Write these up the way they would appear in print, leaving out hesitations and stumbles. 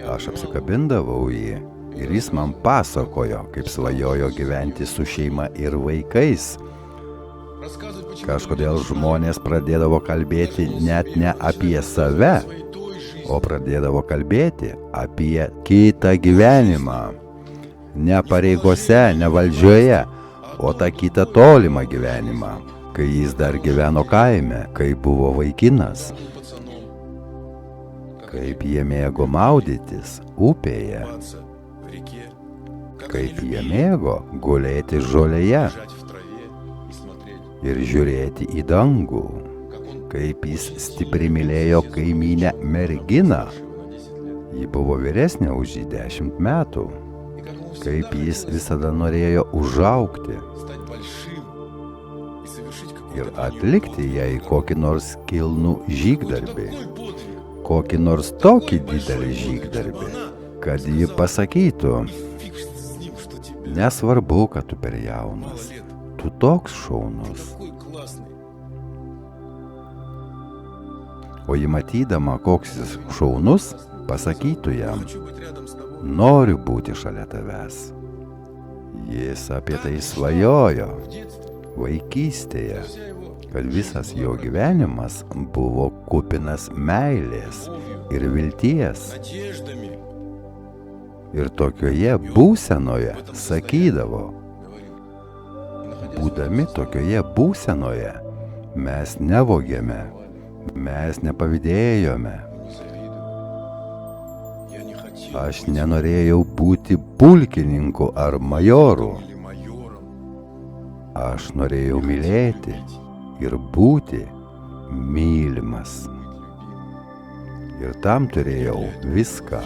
Aš apsikabindavau jį ir jis man pasakojo, kaip svajojo gyventi su šeima ir vaikais. Kažkodėl žmonės pradėdavo kalbėti net ne apie save, o pradėdavo kalbėti apie kitą gyvenimą. Ne pareigose, ne valdžioje, o tą kitą tolimą gyvenimą, kai jis dar gyveno kaime, kai buvo vaikinas. Kaip jie mėgo maudytis upėje, kaip jie mėgo gulėti žolėje ir žiūrėti į dangų, kaip jis stipriai mylėjo kaimynę merginą. Ji buvo vyresnė už jį 10 metų. Kaip jis visada norėjo užaugti ir atlikti jai kokį nors kilnų žygdarbį, kokį nors tokį didelį žygdarbį, kad ji pasakytų: nesvarbu, kad tu per jaunas, tu toks šaunus. O ji matydama, koks jis šaunus, pasakytų jam: noriu būti šalia tavęs. Jis apie tai svajojo vaikystėje, kad visas jo gyvenimas buvo kupinas meilės ir vilties. Ir tokioje būsenoje sakydavo: būdami tokioje būsenoje mes nevogėme, mes nepavydėjome. Aš nenorėjau būti pulkininku ar majoru. Aš norėjau mylėti ir būti mylimas. Ir tam turėjau viską.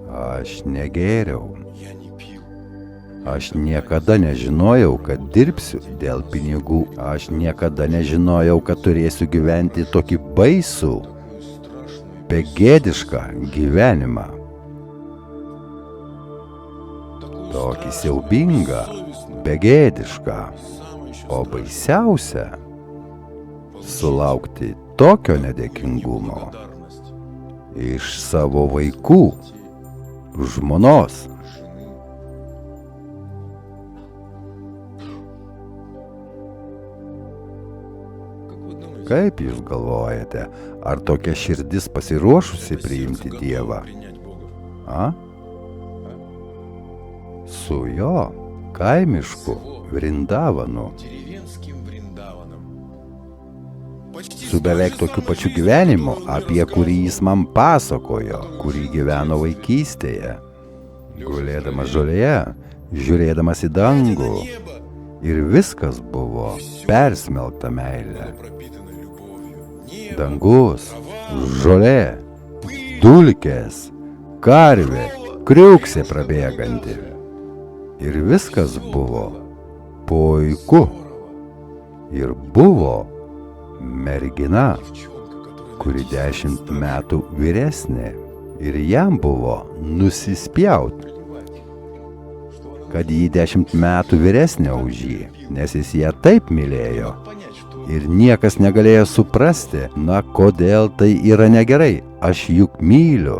Aš negėriau. Aš niekada nežinojau, kad dirbsiu dėl pinigų. Aš niekada nežinojau, kad turėsiu gyventi tokį baisų, begėdišką gyvenimą. Tokį siaubingą, begėdišką. O baisiausia – sulaukti tokio nedėkingumo iš savo vaikų, žmonos. Kaip jūs galvojate, ar tokia širdis pasiruošusi priimti Dievą? Su jo kaimišku Vrindavanu. Su beveik tokiu pačiu gyvenimu, apie kurį jis man pasakojo, kurį gyveno vaikystėje. Gulėdamas žolėje, žiūrėdamas į dangų. Ir viskas buvo persmelkta meilė. Dangus, žolė, dulkės, karvė, kriuksė prabėganti. Ir viskas buvo puiku. Ir buvo mergina, kuri 10 metų vyresnė. Ir jam buvo nusispjaut, kad jį 10 metų vyresnė už jį, nes jis ją taip mylėjo. Ir niekas negalėjo suprasti, kodėl tai yra negerai. Aš juk myliu.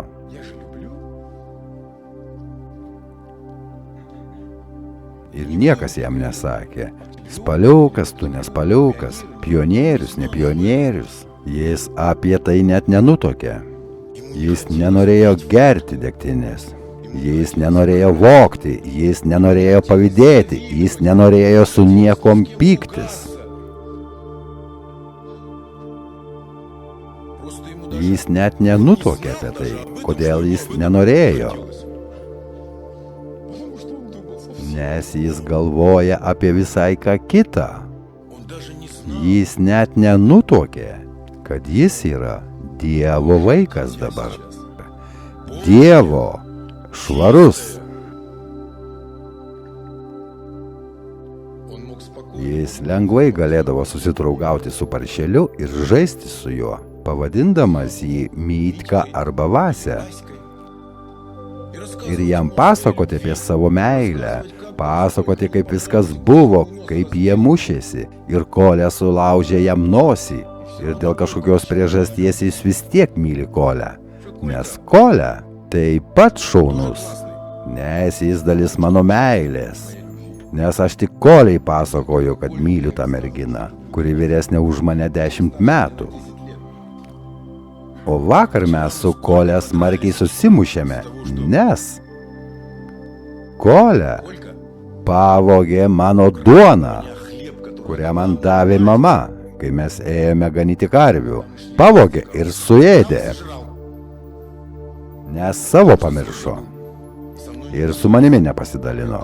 Ir niekas jam nesakė: spaliukas, tu nespaliukas, pionierius, ne pionierius. Jis apie tai net nenutokė. Jis nenorėjo gerti degtinės. Jis nenorėjo vogti, jis nenorėjo pavydėti, jis nenorėjo su niekom pyktis. Jis net nenutokė apie tai, kodėl jis nenorėjo. Nes jis galvoja apie visai ką kitą. Jis net nenutokė, kad jis yra Dievo vaikas dabar. Dievo švarus. Jis lengvai galėdavo susidraugauti su paršeliu ir žaisti su juo, pavadindamas jį Mytka arba Vase. Ir jam pasakoti apie savo meilę, pasakoti, kaip viskas buvo, kaip jie mušėsi ir Kolė sulaužė jam nosį. Ir dėl kažkokios priežasties jis vis tiek myli Kolę. Nes Kolė taip pat šaunus. Nes jis dalis mano meilės. Nes aš tik Kolei pasakoju, kad myliu tą merginą, kuri vyresnė už mane 10 metų. O vakar mes su Kolė smarkiai susimušėme, nes Kolė pavogė mano duoną, kurią man davė mama, kai mes ėjome ganyti karvių. Pavogė ir suėdė. Nes savo pamiršo. Ir su manimi nepasidalino.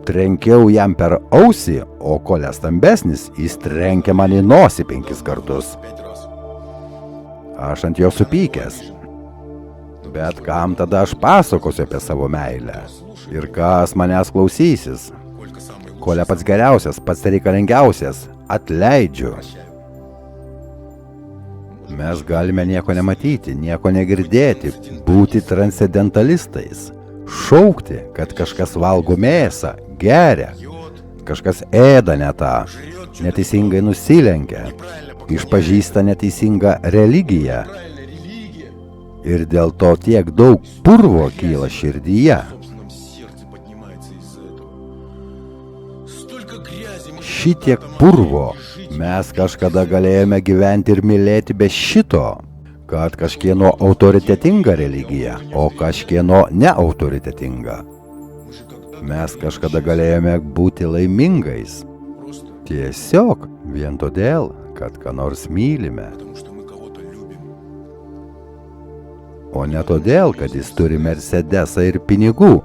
Trenkiau jam per ausį, o Kolė stambesnis, jis trenkė man į nosį 5 kartus. Aš ant jo supykęs. Bet kam tada aš pasakosiu apie savo meilę? Ir kas manęs klausysis? Kolė pats geriausias, pats reikalingiausias. Atleidžiu. Mes galime nieko nematyti, nieko negirdėti, būti transcendentalistais, šaukti, kad kažkas valgo mėsą, geria, kažkas ėda ne tą, neteisingai nusilenkia, išpažįsta neteisingą religiją. Ir dėl to tiek daug purvo kyla širdyje. Šitiek purvo mes kažkada galėjome gyventi ir mylėti be šito, kad kažkieno autoritetinga religija, o kažkieno neautoritetinga. Mes kažkada galėjome būti laimingais. Tiesiog vien todėl, kad ką nors mylime. O ne todėl, kad jis turi Mercedesą ir pinigų,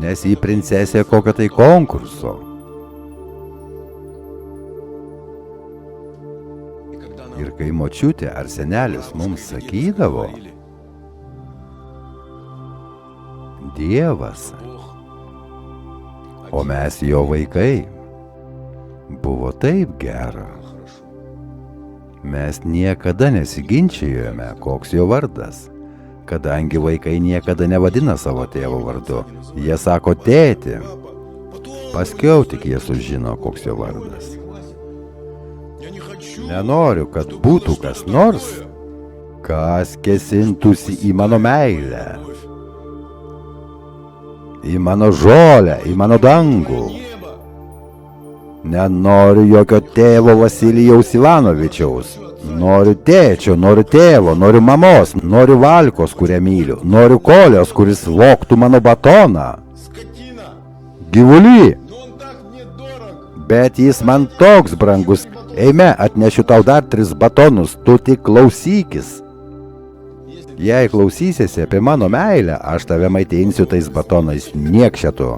nes jį princesė kokio tai konkurso. Ir kai močiutė ar senelis mums sakydavo, Dievas, o mes jo vaikai, buvo taip gera. Mes niekada nesiginčijome, koks jo vardas, kadangi vaikai niekada nevadina savo tėvo vardu. Jie sako tėti, paskiau tik jie sužino, koks jo vardas. Nenoriu, kad būtų kas nors, kas kėsintųsi į mano meilę, į mano žolę, į mano dangų. Nenoriu jokio tėvo Vasilijaus Ivanovičiaus. Noriu tėčio, noriu tėvo, noriu mamos, noriu Valkos, kurią myliu, noriu Kolios, kuris vogtų mano batoną. Gyvulį. Bet jis man toks brangus. Eime, atnešiu tau dar 3 batonus, tu tik klausykis. Jei klausysiesi apie mano meilę, aš tave maitinsiu tais batonais niekšetu.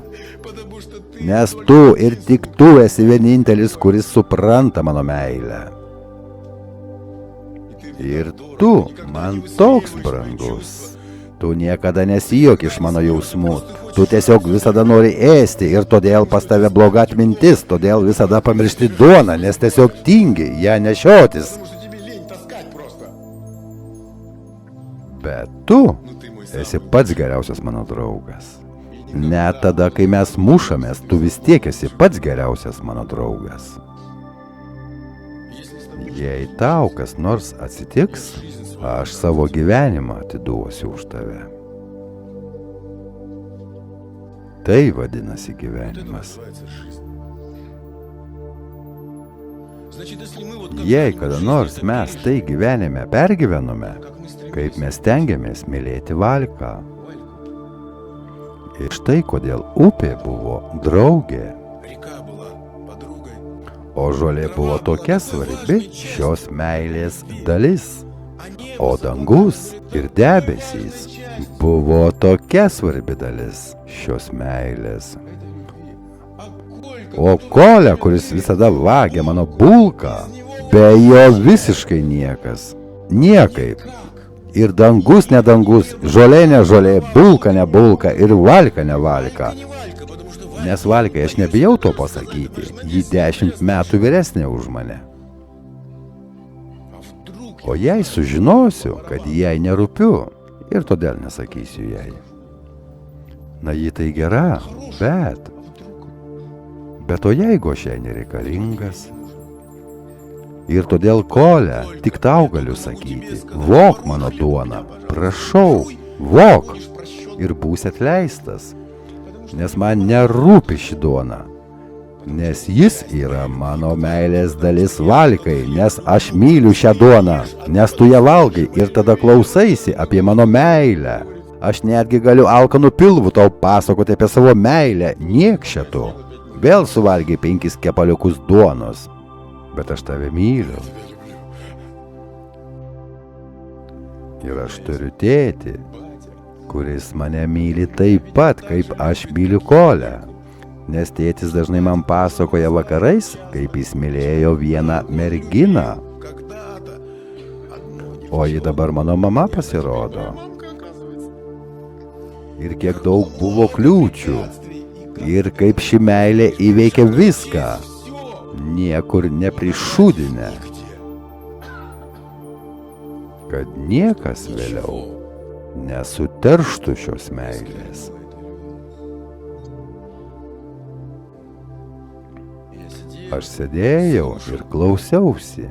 Nes tu ir tik tu esi vienintelis, kuris supranta mano meilę. Ir tu man toks brangus. Tu niekada nesijuoki iš mano jausmų. Tu tiesiog visada nori ėsti ir todėl pas tave bloga atmintis, todėl visada pamiršti duoną, nes tiesiog tingi ją nešiotis. Bet tu esi pats geriausias mano draugas. Net tada, kai mes mušamės, tu vis tiek esi pats geriausias mano draugas. Jei tau kas nors atsitiks, aš savo gyvenimą atiduosiu už tave. Tai vadinasi gyvenimas. Jei kada nors mes tai gyvenime pergyvenome, kaip mes stengiamės mylėti Valką. Ir štai kodėl upė buvo draugė. O žolė buvo tokia svarbi šios meilės dalis. O dangus ir debesys buvo tokia svarbi dalis šios meilės. O Kolė, kuris visada vagia mano bulką, be jo visiškai niekas. Niekaip. Ir dangus ne dangus, žolė ne žolė, bulka ne bulka ir Valka ne Valka. Nes Valkai aš nebijau to pasakyti, ji 10 metų vyresnė už mane. O jei sužinosiu, kad jai nerūpiu, ir todėl nesakysiu jai. Na, ji tai gera, bet o jeigu aš jai nereikalingas? Ir todėl, Kole, tik tau galiu sakyti, vok mano duoną, prašau, vok, ir būsi atleistas, nes man nerūpi ši duona, nes jis yra mano meilės dalis Valkai, nes aš myliu šią duoną, nes tu ją valgai ir tada klausaisi apie mano meilę. Aš netgi galiu alkanu pilvu tau pasakoti apie savo meilę, niekšė tu. Vėl suvalgiai 5 kepaliukus duonos, bet aš tave myliu. Ir aš turiu tėtį, kuris mane myli taip pat, kaip aš myliu Kolę. Nes tėtis dažnai man pasakoja vakarais, kaip jis mylėjo vieną merginą. O ji dabar mano mama pasirodo. Ir kiek daug buvo kliūčių. Ir kaip ši meilė įveikia viską. Niekur neprišūdinę. Kad niekas vėliau nesuterštų šios meilės. Aš sėdėjau ir klausiausi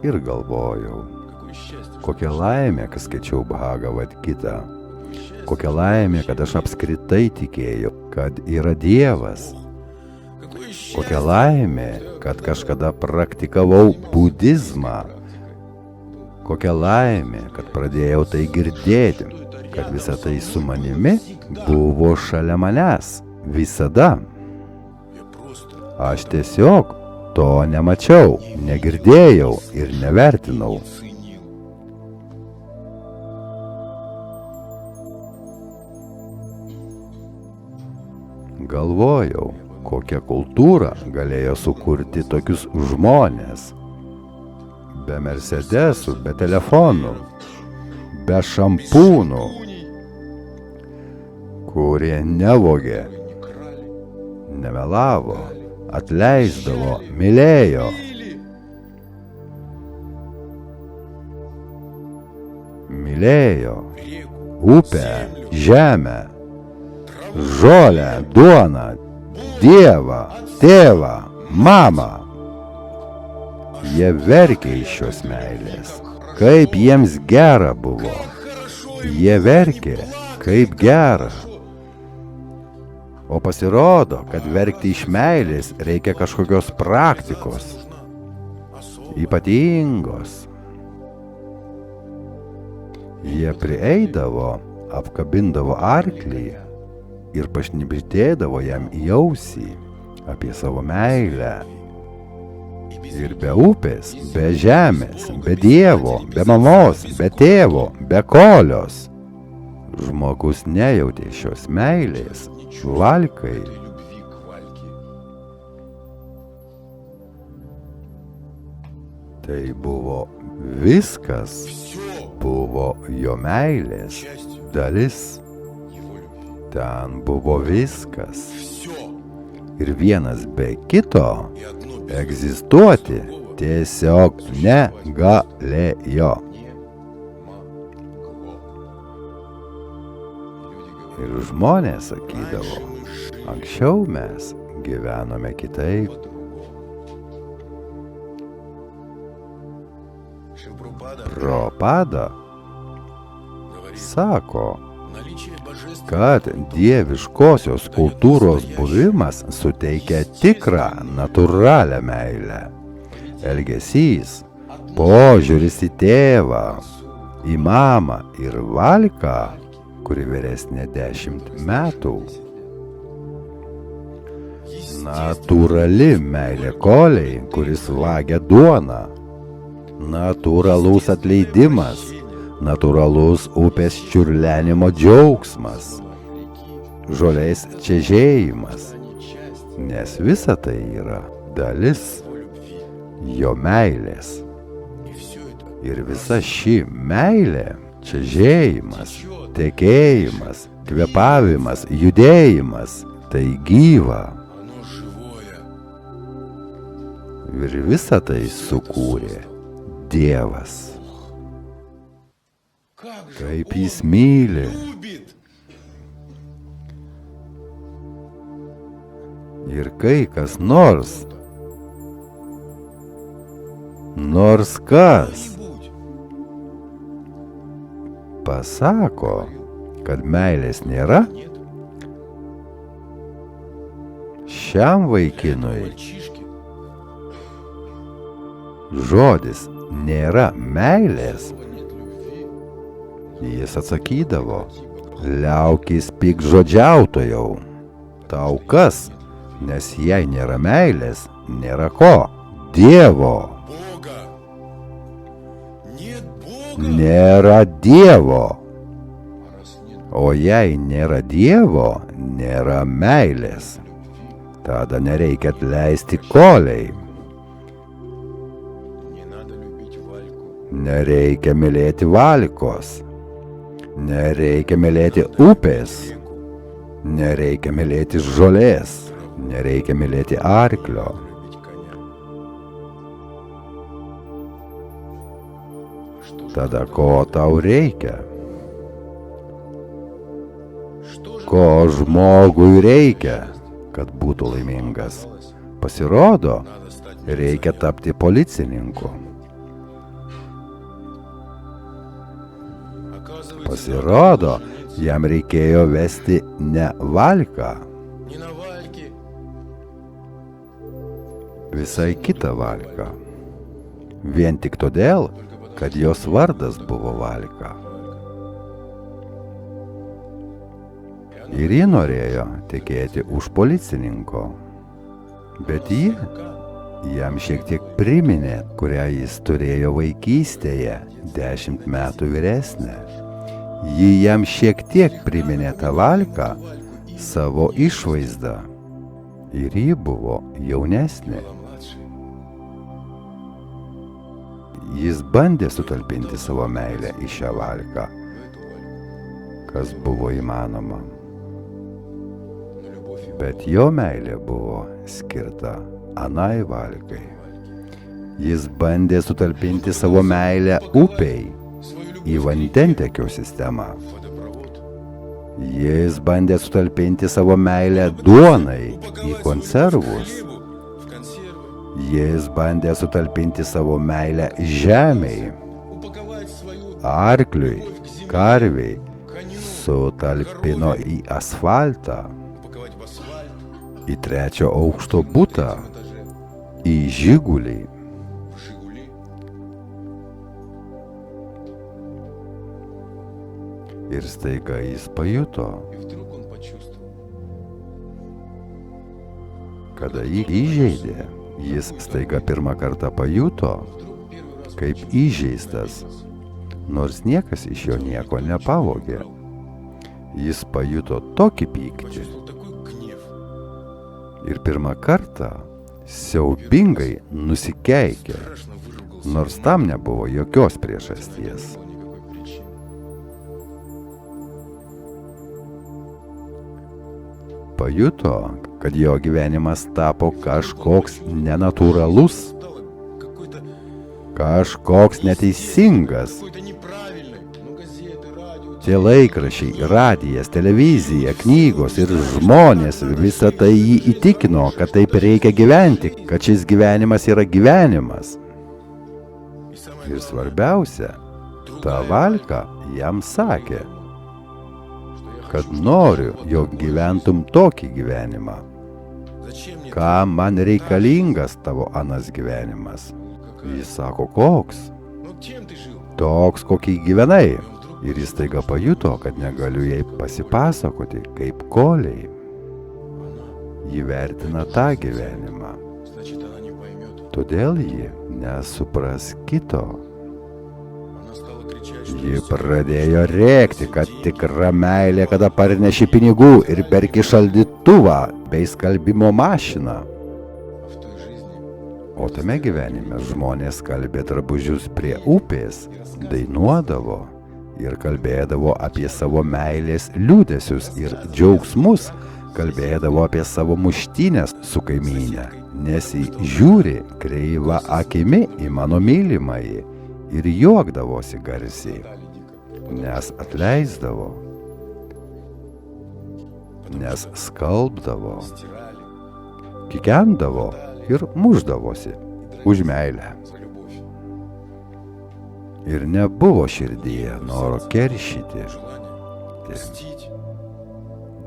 ir galvojau, kokia laimė, kad skaičiau Bhagavad Gitą, kokia laimė, kad aš apskritai tikėjau, kad yra Dievas, kokia laimė, kad kažkada praktikavau budizmą, kokia laimė, kad pradėjau tai girdėti, kad visa tai su manimi buvo šalia manęs visada. Aš tiesiog to nemačiau, negirdėjau ir nevertinau. Galvojau, kokią kultūrą galėjo sukurti tokius žmonės. Be Mercedesų, be telefonų, be šampūnų, kurie nevogė, nemelavo, atleisdavo, mylėjo. Mylėjo upę, žemę, žolę, duoną, Dievą, tėvą, mamą. Jie verkė iš šios meilės, kaip jiems gera buvo. Jie verkė, kaip gera. O pasirodo, kad verkti iš meilės reikia kažkokios praktikos, ypatingos. Jie prieidavo, apkabindavo arklį ir pašnibždėdavo jam į ausį apie savo meilę. Ir be upės, be žemės, be Dievo, be mamos, be tėvo, be Kolios. Žmogus nejautė šios meilės Valkai. Tai buvo viskas, buvo jo meilės dalis. Ten buvo viskas. Ir vienas be kito egzistuoti tiesiog negalėjo. Ir žmonės sakydavo, anksčiau mes gyvenome kitaip. Prabhupada sako, kad dieviškosios kultūros buvimas suteikia tikrą natūralią meilę. Elgesys, požiūris į tėvą, į mamą ir Valką, kuri vyresnė 10 metų. Natūrali meilė Koliai, kuris vagia duoną. Natūralus atleidimas, natūralus upės čiurlenimo džiaugsmas, žolės čežėjimas, nes visa tai yra dalis jo meilės. Ir visa ši meilė, čežėjimas, tekėjimas, kvėpavimas, judėjimas, tai gyva. Ir visą tai sukūrė Dievas. Kaip jis myli. Ir kai kas nors Nors kas pasako, kad meilės nėra, šiam vaikinui žodis nėra meilės. Jis atsakydavo, liaukis piktžodžiautojau, tau kas, nes jei nėra meilės, nėra ko, Dievo. Nėra Dievo. O jei nėra Dievo, nėra meilės. Tada nereikia atleisti Kolei. Nereikia mylėti Valkos. Nereikia mylėti upės. Nereikia mylėti žolės. Nereikia mylėti arklio. Tada ko tau reikia? Ko žmogui reikia, kad būtų laimingas? Pasirodo, reikia tapti policininku. Pasirodo, jam reikėjo vesti ne Valką, visai kitą Valką. Vien tik todėl, kad jos vardas buvo Valka. Ir ji norėjo tekėti už policininko, bet ji jam šiek tiek priminė, kurią jis turėjo vaikystėje, 10 metų vyresnė. Ji jam šiek tiek priminė tą Valką savo išvaizdą ir ji buvo jaunesnė. Jis bandė sutalpinti savo meilę į šią Valką, kas buvo įmanoma. Bet jo meilė buvo skirta anai Valkai. Jis bandė sutalpinti savo meilę upei į vandentekio sistemą. Jis bandė sutalpinti savo meilę duonai į konservus. Jis bandė sutalpinti savo meilę žemei, arkliui, karviai, sutalpino į asfaltą, į 3 aukšto butą, į Žigulį. Ir staiga jis pajuto, kada jį įžeidė, jis staiga pirmą kartą pajuto, kaip įžeistas, nors niekas iš jo nieko nepavogė. Jis pajuto tokį pyktį. Ir pirmą kartą siaubingai nusikeikė, nors tam nebuvo jokios priežasties. Pajuto, kad jo gyvenimas tapo kažkoks nenatūralus, kažkoks neteisingas. Tie laikraščiai, radijas, televizija, knygos ir žmonės visą tai jį įtikino, kad taip reikia gyventi, kad šis gyvenimas yra gyvenimas. Ir svarbiausia, ta Valka jam sakė, kad noriu, jog gyventum tokį gyvenimą. Kam man reikalingas tavo anas gyvenimas? Jis sako, koks? Toks, kokį gyvenai. Ir jis staiga pajuto, kad negaliu jai pasipasakoti, kaip Kolei. Ji vertina tą gyvenimą. Todėl ji nesupras kito. Ji pradėjo rėkti, kad tikra meilė, kada parneši pinigų ir perki šaldytuvą bei skalbimo mašiną. O tame gyvenime žmonės skalbė drabužius prie upės, dainuodavo ir kalbėdavo apie savo meilės liūdesius ir džiaugsmus, kalbėdavo apie savo muštynės su kaimynė, nes ji žiūri kreivą akimi į mano mylimąjį ir juokdavosi garsiai, nes atleisdavo, nes skalbdavo, kikendavo ir mušdavosi už meilę. Ir nebuvo širdyje noro keršyti,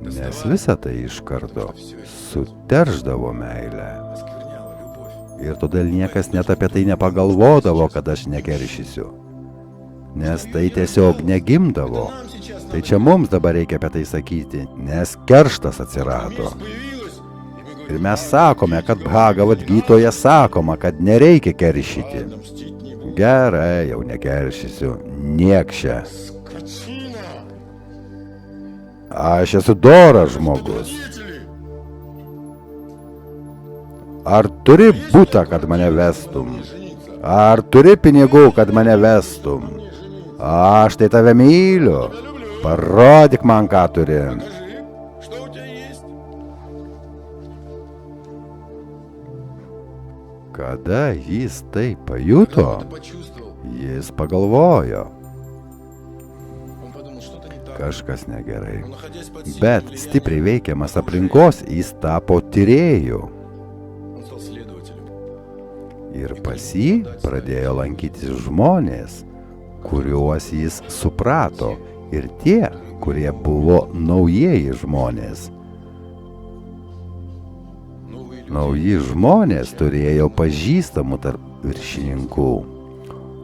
nes visa tai iš karto suterždavo meilę. Ir todėl niekas net apie tai nepagalvodavo, kad aš nekeršysiu. Nes tai tiesiog negimdavo. Tai čia mums dabar reikia apie tai sakyti, nes kerštas atsirado. Ir mes sakome, kad Bhagavad Gitoje sakoma, kad nereikia keršyti. Gerai, jau nekeršysiu, niekšė. Aš esu doras žmogus. Ar turi butą, kad mane vestum? Ar turi pinigų, kad mane vestum? Aš tai tave myliu. Parodyk man, ką turi. Kada jis tai pajuto, jis pagalvojo. Kažkas negerai. Bet stipriai veikiamas aplinkos jis tapo tyrėju. Ir pas jį pradėjo lankytis žmonės, kuriuos jis suprato, ir tie, kurie buvo naujieji žmonės. Nauji žmonės turėjo pažįstamų tarp viršininkų,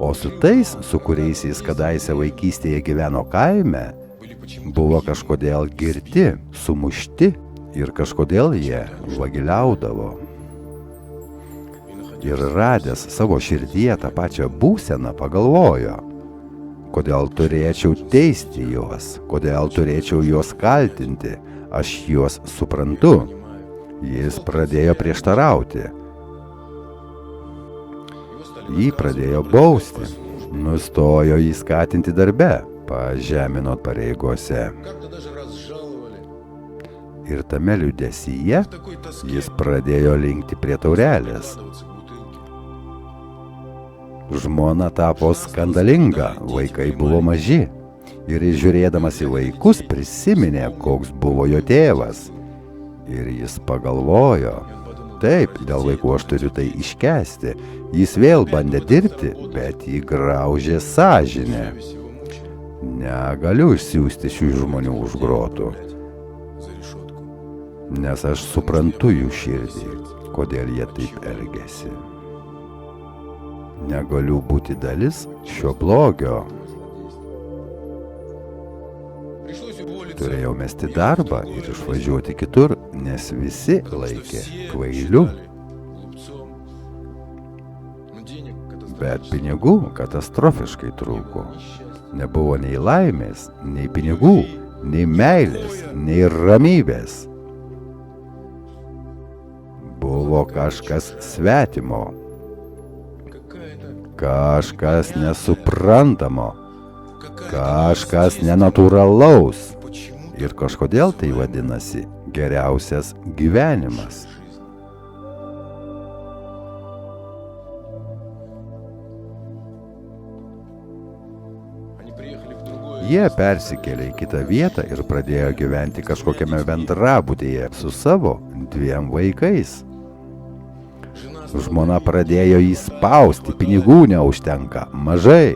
o su tais, su kuriais jis kadaise vaikystėje gyveno kaime, buvo kažkodėl girti, sumušti ir kažkodėl jie vagiliaudavo. Ir radęs savo širdyje tą pačią būseną pagalvojo, kodėl turėčiau teisti juos, kodėl turėčiau juos kaltinti, aš juos suprantu. Jis pradėjo prieštarauti. Jį pradėjo bausti, nustojo jį skatinti darbe, pažemino pareigose. Ir tame liūdesyje jis pradėjo linkti prie taurelės. Žmona tapo skandalinga, vaikai buvo maži. Ir žiūrėdamas į vaikus prisiminė, koks buvo jo tėvas. Ir jis pagalvojo, taip, dėl vaikų aš turiu tai iškęsti. Jis vėl bandė dirbti, bet jį graužė sąžinė. Negaliu išsiųsti šių žmonių už grotų, nes aš suprantu jų širdį, kodėl jie taip elgiasi. Negaliu būti dalis šio blogio. Turėjau mesti darbą ir išvažiuoti kitur, nes visi laikė kvailiu. Bet pinigų katastrofiškai trūko. Nebuvo nei laimės, nei pinigų, nei meilės, nei ramybės. Buvo kažkas svetimo. Kažkas nesuprantamo, kažkas nenatūralaus. Ir kažkodėl tai vadinasi geriausias gyvenimas. Jie persikėlė į kitą vietą ir pradėjo gyventi kažkokiame bendrabutyje su savo 2 vaikais. Žmona pradėjo jį spausti, pinigų neužtenka, mažai.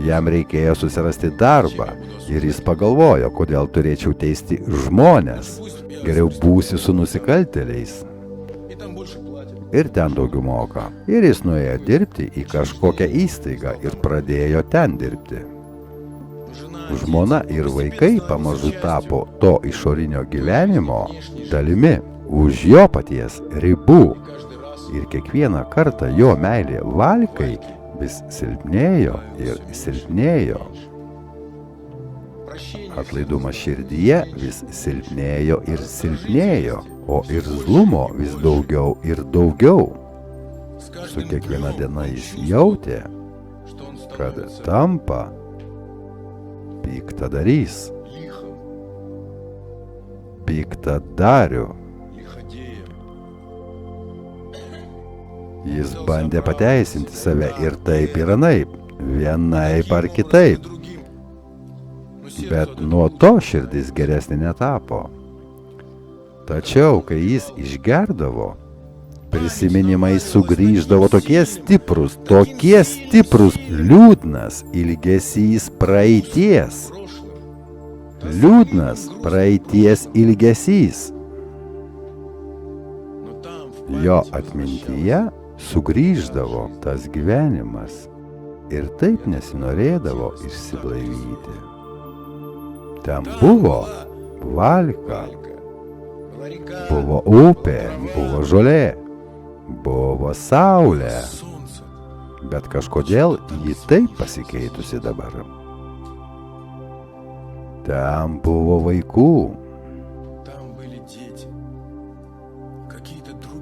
Jam reikėjo susirasti darbą ir jis pagalvojo, kodėl turėčiau teisti žmones. Geriau būsiu su nusikaltėliais. Ir ten daugiau moka. Ir jis nuėjo dirbti į kažkokią įstaigą ir pradėjo ten dirbti. Žmona ir vaikai pamažu tapo to išorinio gyvenimo dalimi už jo paties ribų. Ir kiekvieną kartą jo meilė Valkai vis silpnėjo ir silpnėjo. Atlaidumas širdyje vis silpnėjo ir silpnėjo, o irzlumo vis daugiau ir daugiau. Su kiekviena diena jis jautė, kad tampa piktadarys, piktadariu. Jis bandė pateisinti save ir taip ir anaip, vienaip ar kitaip. Bet nuo to širdis geresnė netapo. Tačiau, kai jis išgerdavo, Prisiminimai sugrįždavo tokie stiprus, liūdnas ilgesys praeities. Liūdnas praeities ilgesys. Jo atmintyje sugrįždavo tas gyvenimas ir taip nesinorėdavo išsiblaivyti. Ten buvo valka, buvo upė, buvo žolė, buvo saulė, bet kažkodėl ji taip pasikeitusi dabar. Ten buvo vaikų,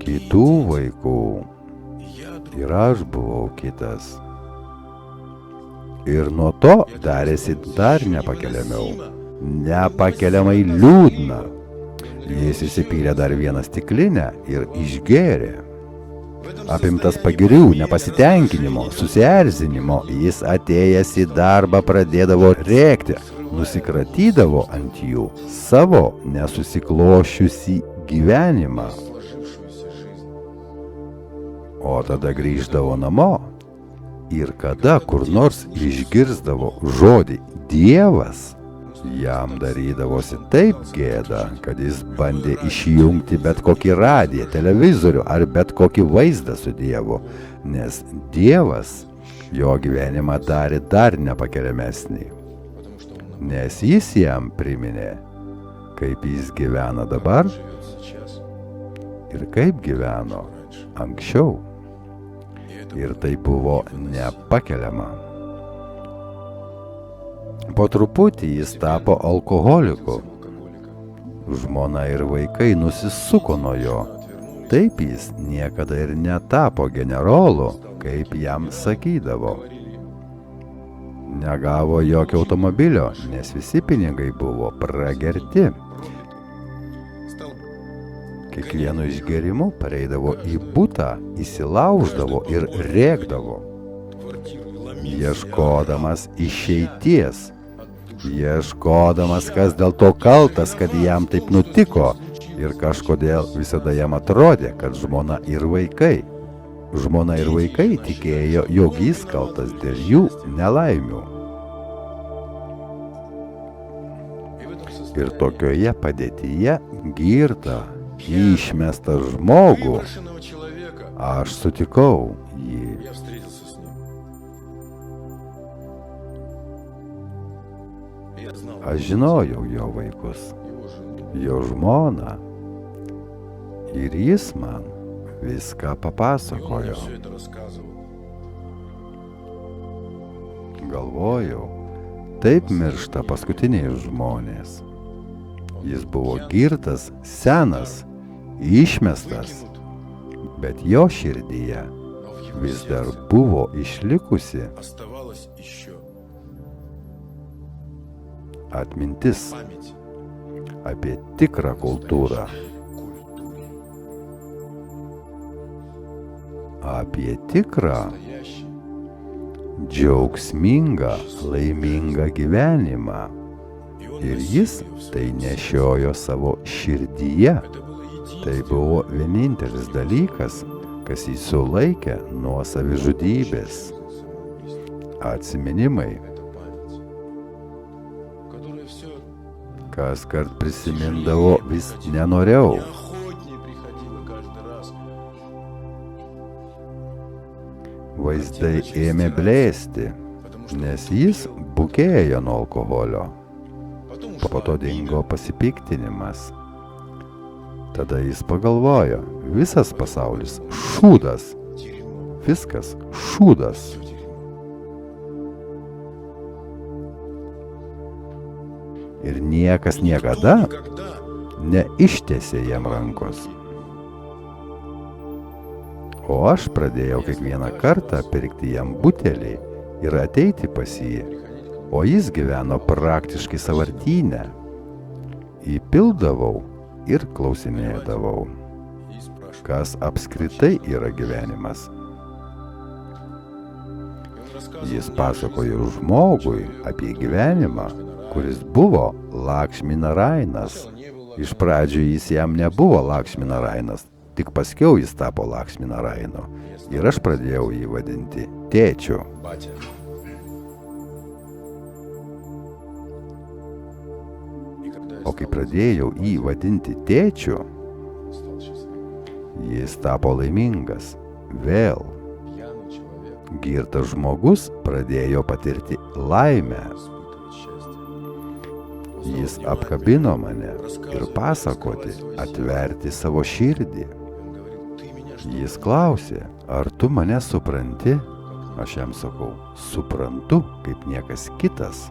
kitų vaikų, ir aš buvau kitas. Ir nuo to darėsi dar nepakeliamai liūdna. Jis įsipylė dar vieną stiklinę ir išgėrė. Apimtas pagirių, nepasitenkinimo, susierzinimo, jis atėjęs į darbą pradėdavo rėkti, nusikratydavo ant jų savo nesusiklošiusį gyvenimą. O tada grįždavo namo ir kada kur nors išgirsdavo žodį Dievas, jam darydavosi taip gėda, kad jis bandė išjungti bet kokį radiją, televizorių ar bet kokį vaizdą su Dievu, nes Dievas jo gyvenimą darė dar nepakeliamesnį, nes jis jam priminė, kaip jis gyvena dabar ir kaip gyveno anksčiau. Ir tai buvo nepakeliama. Po truputį jis tapo alkoholiku. Žmona ir vaikai nusisuko nuo jo. Taip jis niekada ir netapo generolu, kaip jam sakydavo. Negavo jokio automobilio, nes visi pinigai buvo pragerti. Kiekvienu išgėrimu pareidavo į butą, įsilauždavo ir rėkdavo, ieškodamas išeities, ieškodamas, kas dėl to kaltas, kad jam taip nutiko, ir kažkodėl visada jam atrodė, kad žmona ir vaikai tikėjo, jog jis kaltas dėl jų nelaimių. Ir tokioje padėtyje girtą, išmestą žmogų, aš sutikau jį. Aš žinojau jo vaikus, jo žmoną, ir jis man viską papasakojo. Galvojau, taip miršta paskutiniai žmonės. Jis buvo girtas, senas, išmestas, bet jo širdyje vis dar buvo išlikusi atmintis apie tikrą kultūrą, apie tikrą, džiaugsmingą, laimingą gyvenimą. Ir jis tai nešiojo savo širdyje. Tai buvo vienintelis dalykas, kas jį sulaikė nuo savižudybės. Atsiminimai. Kaskart prisimindavo, vis nenorėjau. Vaizdai ėmė blėsti, nes jis bukėjo nuo alkoholio. Po to dingo pasipiktinimas. Tada jis pagalvojo, visas pasaulis šūdas, viskas šūdas. Ir niekas niekada neištiesė jam rankos. O aš pradėjau kiekvieną kartą pirkti jam butelį ir ateiti pas jį, o jis gyveno praktiškai sąvartyne. Įpildavau ir klausinėdavau, kas apskritai yra gyvenimas. Jis pasakojo žmogui apie gyvenimą, kuris buvo Lakšmi Narainas. Iš pradžių jis jam nebuvo Lakšmi Narainas, Tik paskiau jis tapo Lakšmi Narainu ir aš pradėjau jį vadinti tėčiu. O kai pradėjau jį vadinti tėčiu, jis tapo laimingas. Vėl. Girtas žmogus pradėjo patirti laimę. Jis apkabino mane ir pasakoti, atverti savo širdį. Jis klausė, ar tu mane supranti? Aš jam sakau, suprantu, kaip niekas kitas.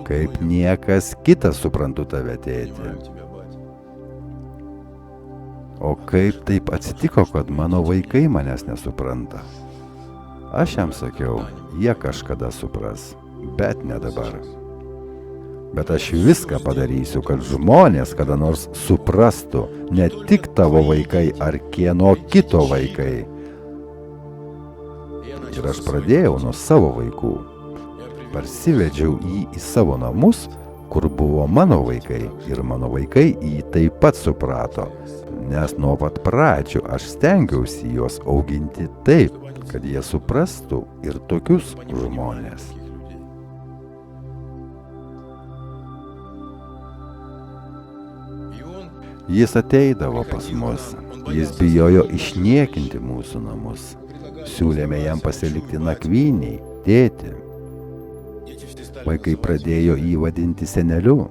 Kaip niekas kitas suprantu tave, tėti. O kaip taip atsitiko, kad mano vaikai manęs nesupranta? Aš jam sakiau, jie kažkada supras, bet ne dabar. Bet aš viską padarysiu, kad žmonės kada nors suprastų, ne tik tavo vaikai ar kieno kito vaikai. Ir aš pradėjau nuo savo vaikų. Parsivedžiau jį į savo namus, kur buvo mano vaikai, ir mano vaikai jį taip pat suprato, nes nuo pat pradžių aš stengiausi juos auginti taip, kad jie suprastų ir tokius žmonės. Jis ateidavo pas mus, jis bijojo išniekinti mūsų namus. Siūlėme jam pasilikti nakvyniai, tėti. Vaikai pradėjo jį vadinti seneliu.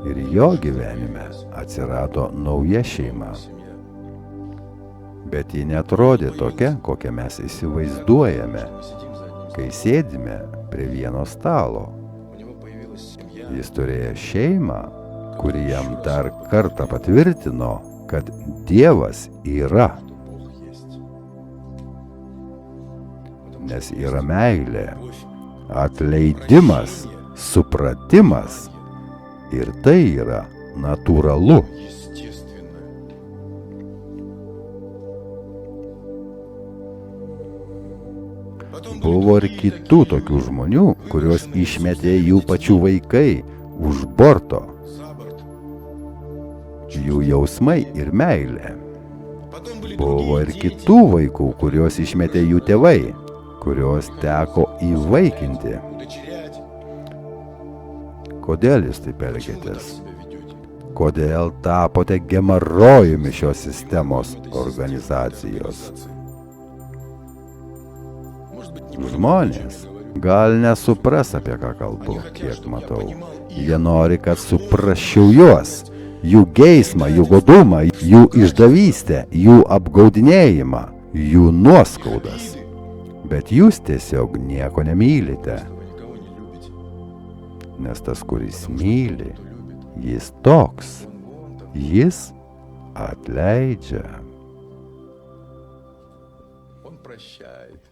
Ir jo gyvenime atsirado nauja šeima. Bet ji netrodė tokia, kokią mes įsivaizduojame, kai sėdime prie vieno stalo. Jis turėjo šeimą, kuri jam dar kartą patvirtino, kad Dievas yra. Nes yra meilė, atleidimas, supratimas ir tai yra natūralu. Buvo ir kitų tokių žmonių, kuriuos išmetė jų pačių vaikai už borto. Jų jausmai ir meilė. Buvo ir kitų vaikų, kuriuos išmetė jų tėvai, kuriuos teko įvaikinti. Kodėl jūs taip elgiatės? Kodėl tapote gemarojumi šios sistemos organizacijos? Žmonės gal nesupras, apie ką kalbu, kiek matau. Jie nori, kad suprasčiau juos. Jų geismą, jų godumą, jų išdavystę, jų apgaudinėjimą, jų nuoskaudas. Bet jūs tiesiog nieko nemylite. Nes tas, kuris myli, jis toks. Jis atleidžia. Он прощает.